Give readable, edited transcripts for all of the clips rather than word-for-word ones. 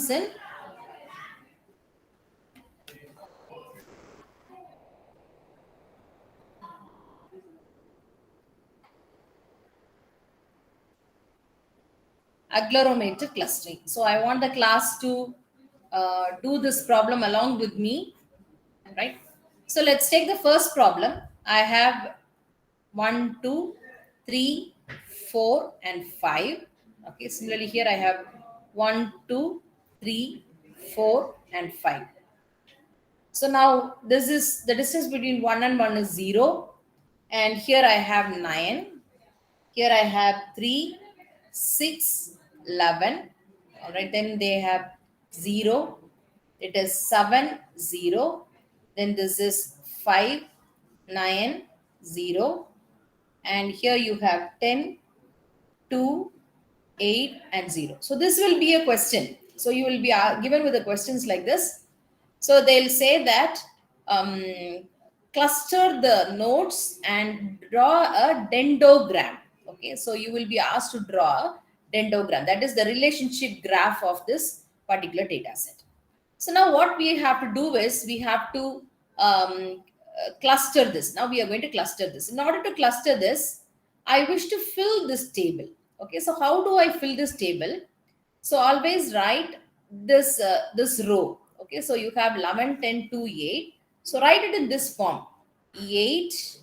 comes in agglomerative clustering. So I want the class to do this problem along with me, right? So let's take the first problem. I have 1, 2, 3, 4, and 5. Okay, similarly here I have 1, 2, 3, 4, and 5. So now this is the distance between 1 and 1 is 0. And here I have 9. Here I have 3, 6, 11. All right, then they have 0. It is 7, 0. Then this is 5, 9, 0. And here you have 10, 2, 8, and 0. So this will be a question. So you will be given with the questions like this. So they'll say that um, cluster the nodes and draw a dendrogram. Okay, so you will be asked to draw a dendrogram. That is the relationship graph of this particular data set. So now what we have to do is we have to cluster this. Now we are going to cluster this. In order to cluster this, I wish to fill this table. Okay, so how do I fill this table? So always write this row. Okay, so you have 11, 10, 2, 8. So write it in this form: 8,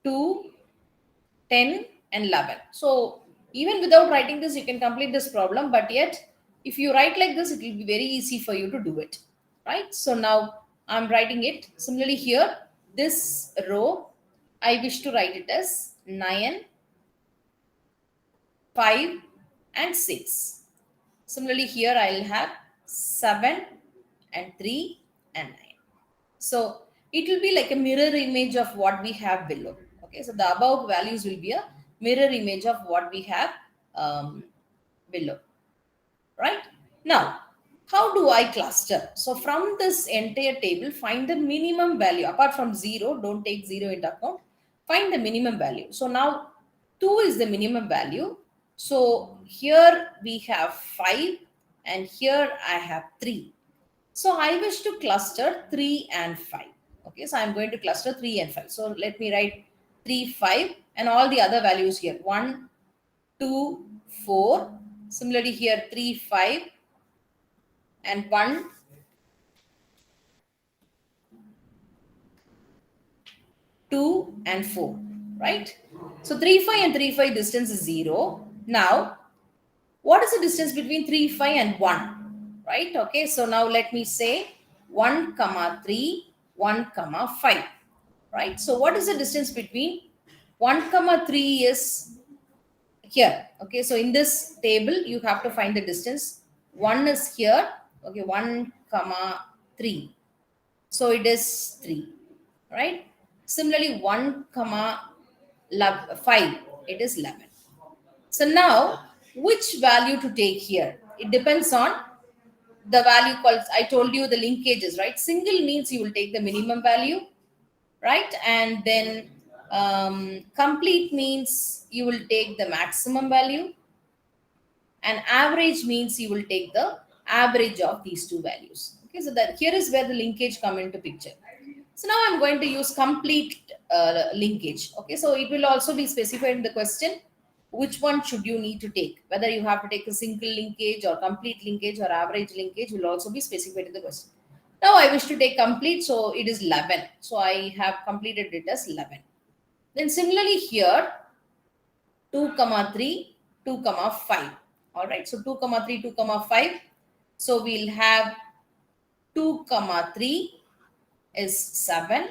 2, 10, and 11. So even without writing this, you can complete this problem. But yet, if you write like this, it will be very easy for you to do it, right? So now I'm writing it. Similarly here, this row, I wish to write it as 9, 5, and 6. Similarly here, I'll have 7 and 3 and 9. So it will be like a mirror image of what we have below. Okay, so the above values will be a mirror image of what we have below, right? Now, how do I cluster? So from this entire table, find the minimum value. Apart from 0, don't take 0 into account. Find the minimum value. So now 2 is the minimum value. So here we have 5 and here I have 3. So I wish to cluster 3 and 5. Okay, so I'm going to cluster 3 and 5. So let me write 3, 5 and all the other values here. 1, 2, 4. Similarly here 3, 5 and 1, 2 and 4, right? So 3, 5 and 3, 5 distance is 0. Now, what is the distance between 3, 5 and 1, right? Okay, so now let me say 1, comma 3, 1, comma 5, right? So what is the distance between 1, comma 3 is here. Okay, so in this table, you have to find the distance. 1 is here. Okay, 1, comma 3. So it is 3, right? Similarly, 1, comma 5, it is 11. So now, which value to take here? It depends on the value called, I told you the linkages, right? Single means you will take the minimum value, right? And then complete means you will take the maximum value. And average means you will take the average of these two values. Okay, so that here is where the linkage come into picture. So now I'm going to use complete linkage. Okay, so it will also be specified in the question which one should you need to take. Whether you have to take a single linkage or complete linkage or average linkage will also be specified in the question. Now I wish to take complete, so it is 11. So I have completed it as 11. Then similarly here, 2, comma 3, 2, comma 5. All right, so 2, comma 3, 2, comma 5. So we'll have 2, comma 3 is 7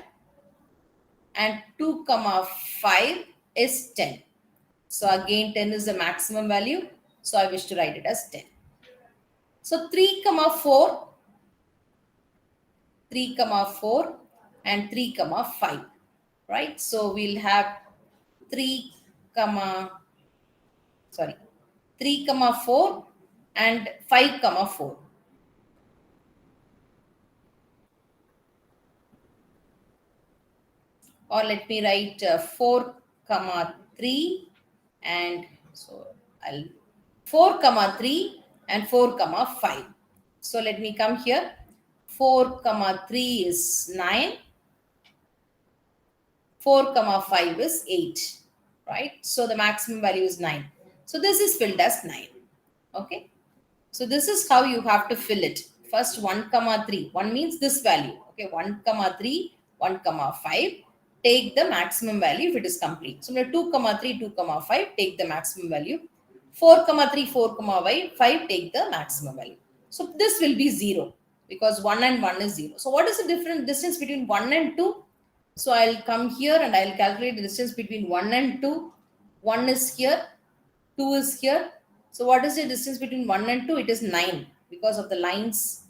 and 2, comma 5 is 10. So again 10 is the maximum value. So I wish to write it as 10. So 3, comma 4, 3, comma 4 and 3, comma 5. Right? So we'll have 3, 3, comma 4 and 5, comma 4. Or let me write 4, comma 3 and so I'll 4, comma 3 and 4, comma 5. So let me come here. 4 comma 3 is 9. 4 comma 5 is 8, right? So the maximum value is 9. So this is filled as 9. Okay, so this is how you have to fill it. First 1 comma 3, 1 means this value. Okay, 1 comma 3, 1 comma 5, take the maximum value if it is complete. So 2 comma 3, 2 comma 5, take the maximum value. 4 comma 3, 4 comma 5, take the maximum value. So this will be 0 because 1 and 1 is 0. So what is the different distance between 1 and 2? So I'll come here and I'll calculate the distance between 1 and 2. 1 is here, 2 is here. So what is the distance between 1 and 2? It is 9 because of the lines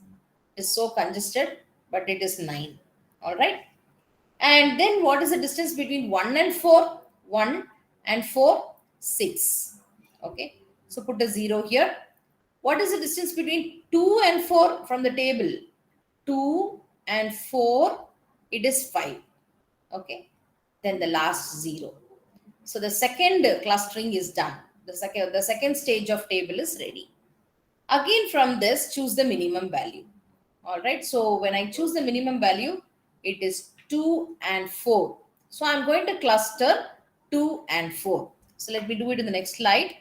is so congested, but it is 9. All right. And then what is the distance between 1 and 4? 1 and 4, 6. Okay. So put a 0 here. What is the distance between 2 and 4 from the table? 2 and 4, it is 5. Okay. Then the last 0. So the second clustering is done. The second stage of table is ready. Again, from this, choose the minimum value. All right. So when I choose the minimum value, it is 2 and 4. So I'm going to cluster 2 and 4. So let me do it in the next slide.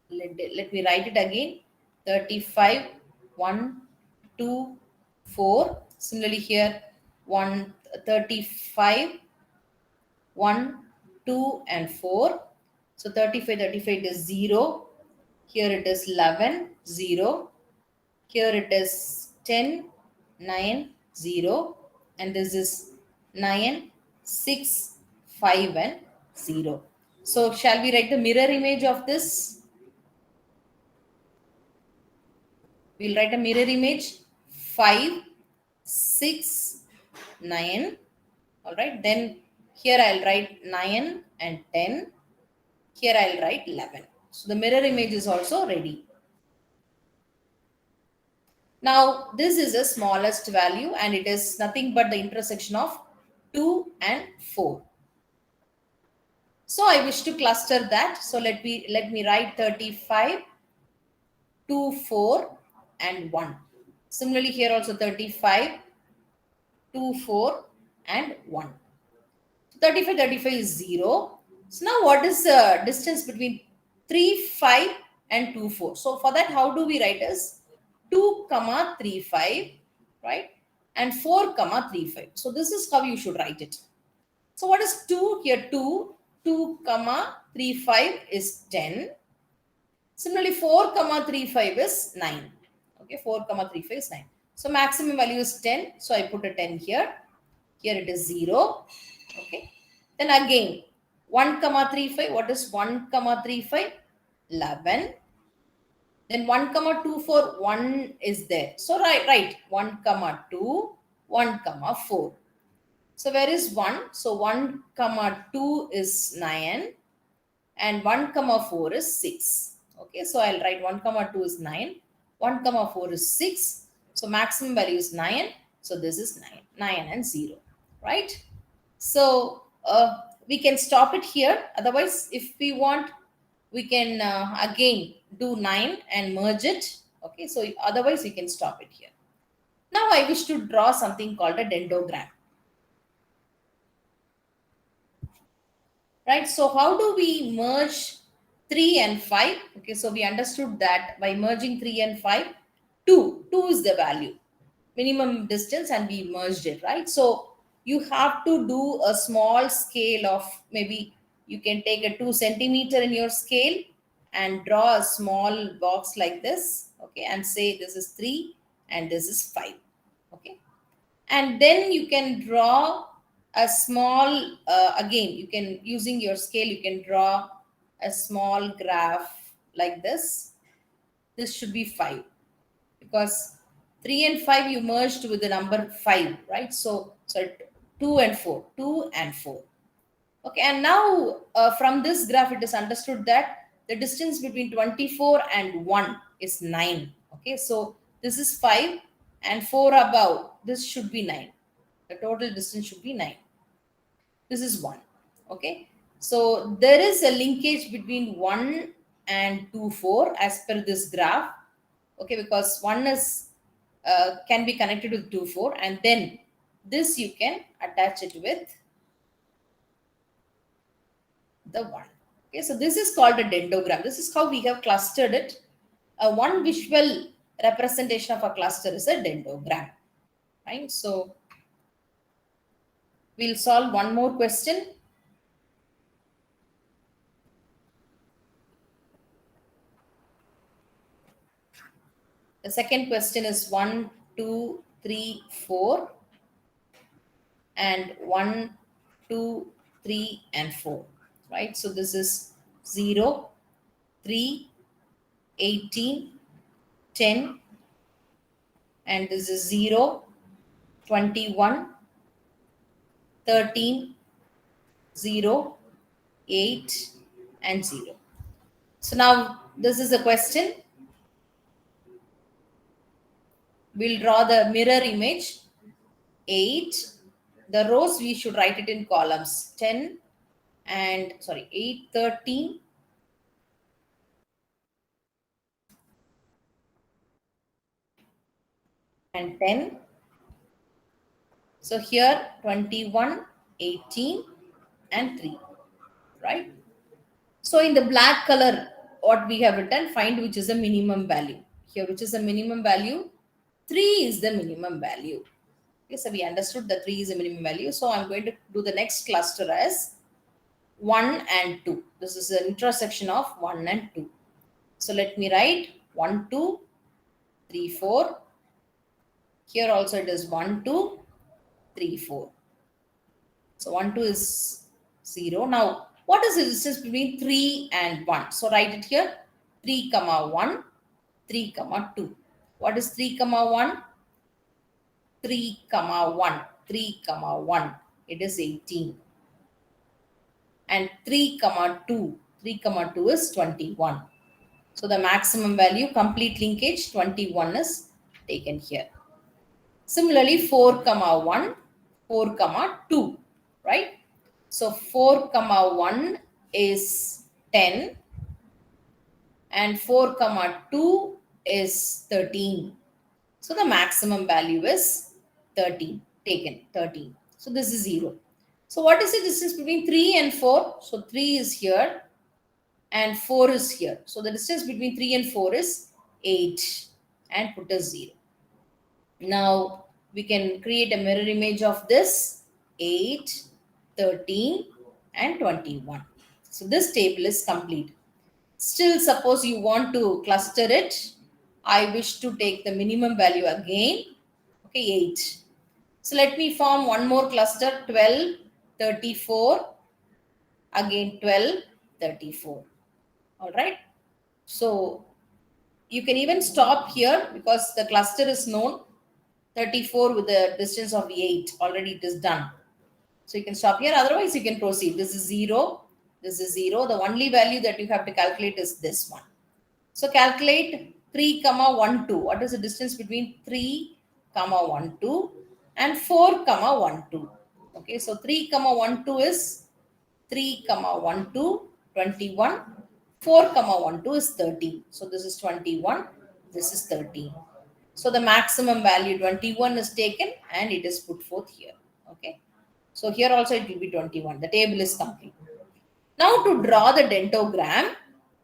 Let me write it again. 35, 1, 2, 4. Similarly here, 35, 1, 2, and 4. So 35, 35 it is 0. Here it is 11, 0. Here it is 10, 9, 0. And this is 9, 6, 5, and 0. So shall we write the mirror image of this? We'll write a mirror image. 5, 6, 9. All right. Then here I'll write 9 and 10. Here I'll write 11. So the mirror image is also ready. Now this is the smallest value and it is nothing but the intersection of 2 and 4. So I wish to cluster that. So let me write 35, 2, 4 and 1. Similarly here also 35, 2, 4 and 1. 35, 35 is 0. So now what is the distance between 3, 5 and 2, 4? So for that, how do we write as 2, comma 3, 5, right? And 4, comma 3, 5. So this is how you should write it. So what is 2 here? 2, comma 3, 5 is 10. Similarly, 4, comma 3, 5 is 9. Okay, 4, comma 3, 5 is 9. So maximum value is 10. So I put a 10 here. Here it is 0. Okay. Then again, 1, comma 3, 5. What is 1, comma 3, 5? 11. Then 1, comma 2, 4. 1 is there. So right. 1, comma 2, 1, comma 4. So where is 1? So 1, comma 2 is 9 and 1, comma 4 is 6. Okay. So I'll write 1, comma 2 is 9. 1, comma 4 is 6. So maximum value is 9. So this is 9. 9 and 0. Right. So we can stop it here. Otherwise, if we want, we can again do 9 and merge it. Okay, so otherwise we can stop it here. Now I wish to draw something called a dendrogram. Right, so how do we merge 3 and 5? Okay, so we understood that by merging 3 and 5, 2 is the value, minimum distance, and we merged it, right? So you have to do a small scale of, maybe you can take a 2 centimeter in your scale and draw a small box like this, okay, and say this is 3 and this is 5. Okay, and then you can draw a small again, you can, using your scale, you can draw a small graph like this. This should be 5 because 3 and 5 you merged with the number 5, right? So 2 and 4, 2 and 4. Okay, and now from this graph it is understood that the distance between 24 and 1 is 9. Okay, so this is 5 and 4 above, this should be 9. The total distance should be 9. This is 1. Okay, so there is a linkage between 1 and 2, 4 as per this graph. Okay, because one is can be connected with 2 4, and then this you can attach it with the 1. Okay, so this is called a dendrogram. This is how we have clustered it. One visual representation of a cluster is a dendrogram. Right? So we'll solve one more question. The second question is 1, 2, 3, 4, and 1, 2, 3, and 4. Right? So this is 0, 3, 18, 10, and this is 0, 21, 13, 0, 8, and 0. So now this is a question. We'll draw the mirror image. 8. The rows we should write it in columns. 10 and sorry, 8, 13, and 10. So here 21, 18, and 3. Right? So in the black color, what we have written, find which is the minimum value. Here, which is the minimum value? 3 is the minimum value. Okay, so we understood that 3 is the minimum value. So I'm going to do the next cluster as 1 and 2. This is an intersection of 1 and 2. So let me write 1, 2, 3, 4. Here also it is 1, 2, 3, 4. So 1, 2 is 0. Now, what is the distance between 3 and 1? So write it here. 3 comma 1, 3 comma 2. What is 3 comma 1? 3 comma 1. 3 comma 1. It is 18. And 3 comma 2. 3 comma 2 is 21. So the maximum value, complete linkage, 21 is taken here. Similarly, 4 comma 1, 4 comma 2, right? So 4 comma 1 is 10, and 4 comma 2 is 13. So the maximum value is 13, taken 13. So this is 0. So what is the distance between 3 and 4? So 3 is here and 4 is here. So the distance between 3 and 4 is 8, and put a 0. Now we can create a mirror image of this 8, 13, and 21. So this table is complete. Still, suppose you want to cluster it. I wish to take the minimum value again. Okay, 8. So let me form one more cluster, 12, 34, again 12, 34. All right. So you can even stop here because the cluster is known. 34 with the distance of 8. Already it is done. So you can stop here. Otherwise, you can proceed. This is 0. This is 0. The only value that you have to calculate is this one. So calculate 3 comma 1 2. What is the distance between 3 comma 1 2 and 4 comma 1 2? Okay, so 3 comma 1 2 is 3 comma 1 2, 21. 4 comma 1 2 is 13. So this is 21. This is 13. So the maximum value 21 is taken and it is put forth here. Okay. So here also it will be 21. The table is complete. Now to draw the dendrogram.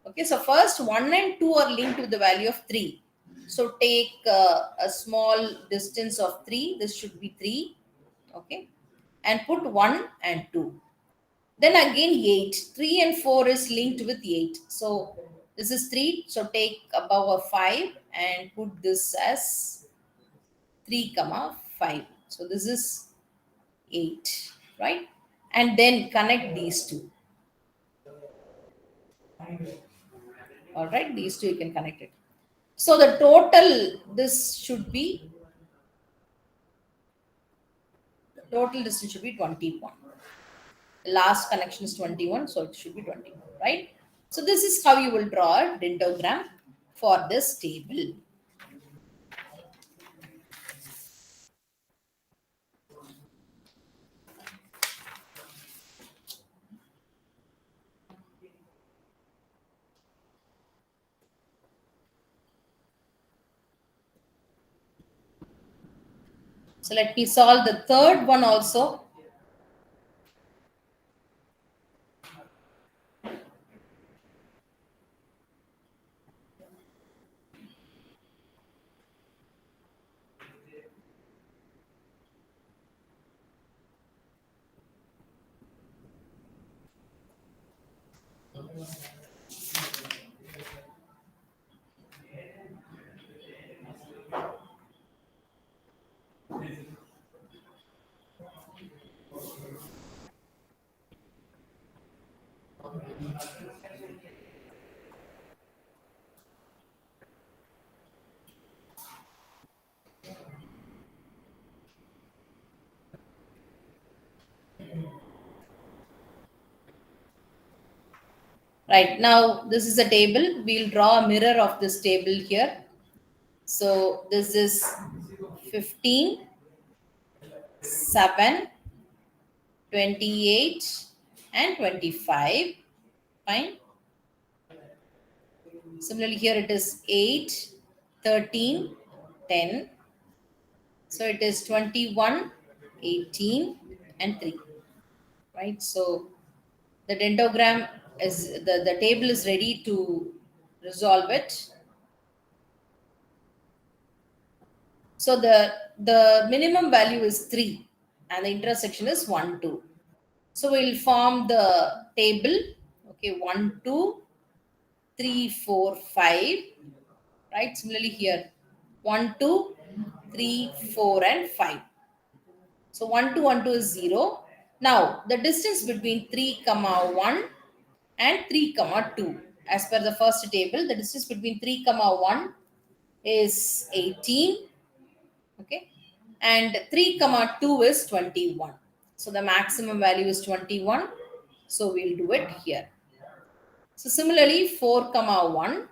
Okay. So first 1 and 2 are linked with the value of 3. So take a small distance of 3. This should be 3. Okay. And put 1 and 2. Then again 8. 3 and 4 is linked with 8. So this is 3. So take above a 5 and put this as 3 comma 5. So this is 8, right? And then connect these two. All right, these two you can connect it. So the total, this should be, the total distance should be 21. The last connection is 21, so it should be 21, right? So this is how you will draw a dendrogram for this table. So let me solve the third one also. Right now, this is a table. We'll draw a mirror of this table here. So this is 15, 7, 28, and 25. Fine. Similarly, here it is 8, 13, 10. So it is 21, 18, and 3. Right. So the dendrogram is the table is ready to resolve it. So the minimum value is 3 and the intersection is 1, 2. So we'll form the table. Okay, 1, 2, 3, 4, 5. Right. Similarly here 1, 2, 3, 4, and 5. So 1, 2, 1, 2 is 0. Now the distance between 3 comma 1 and 3 comma 2. As per the first table, the distance between 3 comma 1 is 18. Okay, and 3 comma 2 is 21. So the maximum value is 21. So we'll do it here. So similarly 4 comma 1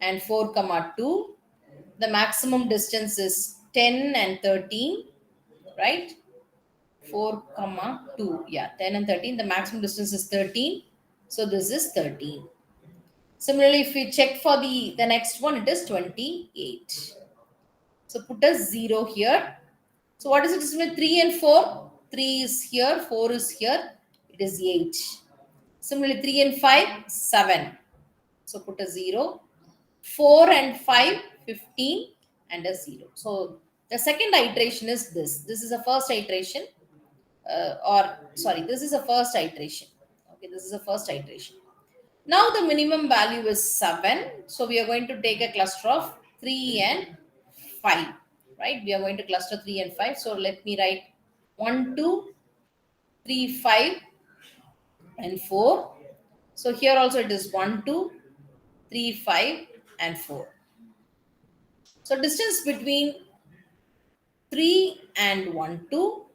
and 4 comma 2, the maximum distance is 10 and 13, right? 4 comma 2, yeah, 10 and 13, the maximum distance is 13. So this is 13. Similarly, if we check for the next one, it is 28. So put a 0 here. So what is it between 3 and 4? 3 is here, 4 is here. It is 8. Similarly, 3 and 5, 7. So put a 0. 4 and 5, 15, and a 0. So the second iteration is this. This is a first iteration. Or sorry, this is a first iteration. Okay, this is a first iteration. Now the minimum value is 7. So we are going to take a cluster of 3 and 5. Right? We are going to cluster 3 and 5. So let me write 1, 2, 3, 5, and 4. So here also it is 1, 2, 3, 5, and 4. So distance between 3 and 1, 2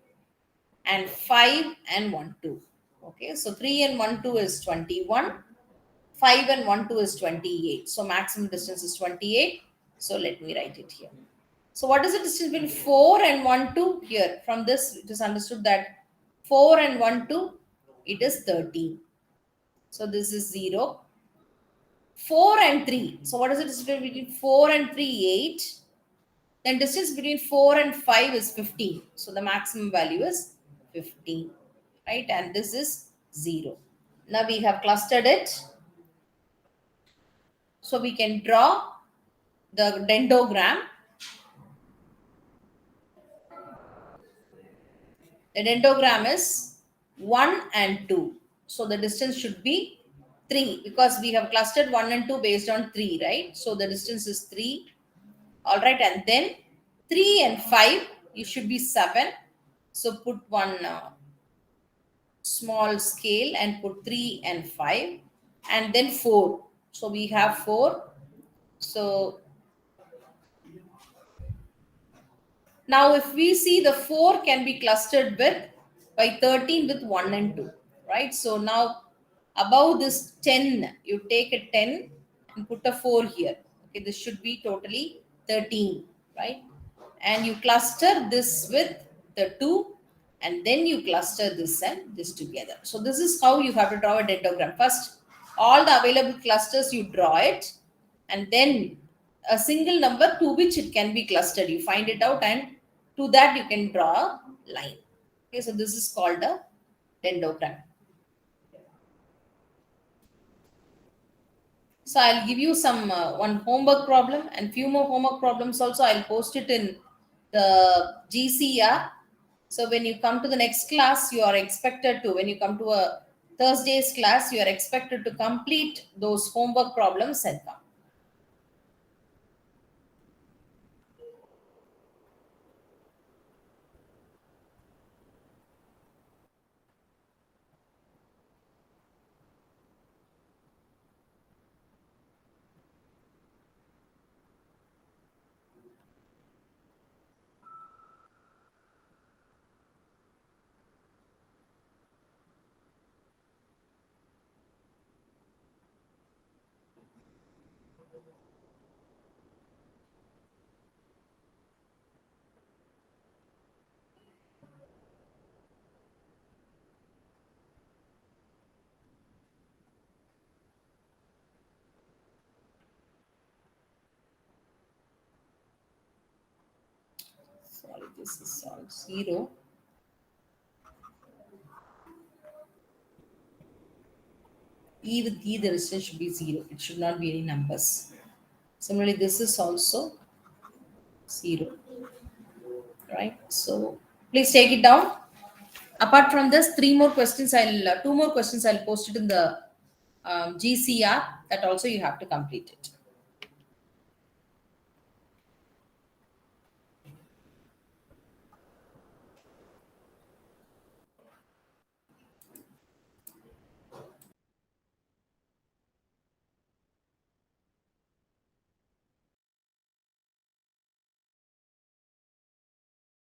and 5 and 1, 2. Okay, so 3 and 1, 2 is 21. 5 and 1, 2 is 28. So maximum distance is 28. So let me write it here. So what is the distance between 4 and 1, 2? Here, from this, it is understood that 4 and 1, 2, it is 13. So this is 0. 4 and 3. So what is the distance between 4 and 3? 8. Then distance between 4 and 5 is 15. So the maximum value is 15. Right? And this is 0. Now we have clustered it. So we can draw the dendrogram. The dendrogram is 1 and 2. So the distance should be 3 because we have clustered 1 and 2 based on 3, right? So the distance is 3. All right. And then 3 and 5, you should be 7. So put one small scale and put 3 and 5. And then 4. So we have 4. So now, if we see the 4 can be clustered with by 13 with 1 and 2, right? So now above this 10, you take a 10 and put a 4 here. Okay, this should be totally 13, right? And you cluster this with the 2 and then you cluster this and this together. So this is how you have to draw a dendrogram. First, all the available clusters you draw it and then a single number to which it can be clustered. You find it out and To that, you can draw a line. Okay, so this is called a dendrogram. So I'll give you some one homework problem and few more homework problems also. I'll post it in the GCR. So when you come to the next class, you are expected to, when you come to a Thursday's class, you are expected to complete those homework problems and come. Sorry, this is all 0. E with E, the resistance should be 0. It should not be any numbers. Similarly, this is also 0. Right? So please take it down. Apart from this, two more questions I'll post it in the GCR, that also you have to complete it.